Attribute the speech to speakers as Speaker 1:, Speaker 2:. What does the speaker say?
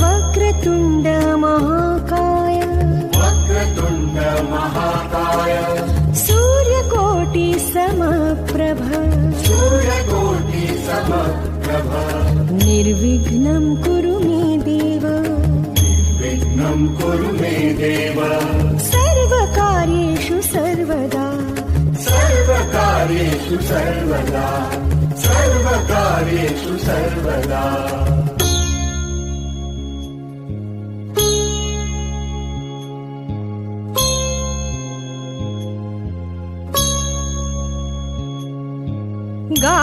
Speaker 1: वक्रतुंड महाकाय सूर्यकोटि समप्रभ निर्विघ्नं कुरु मे देव सर्वकार्येषु सर्वदा गा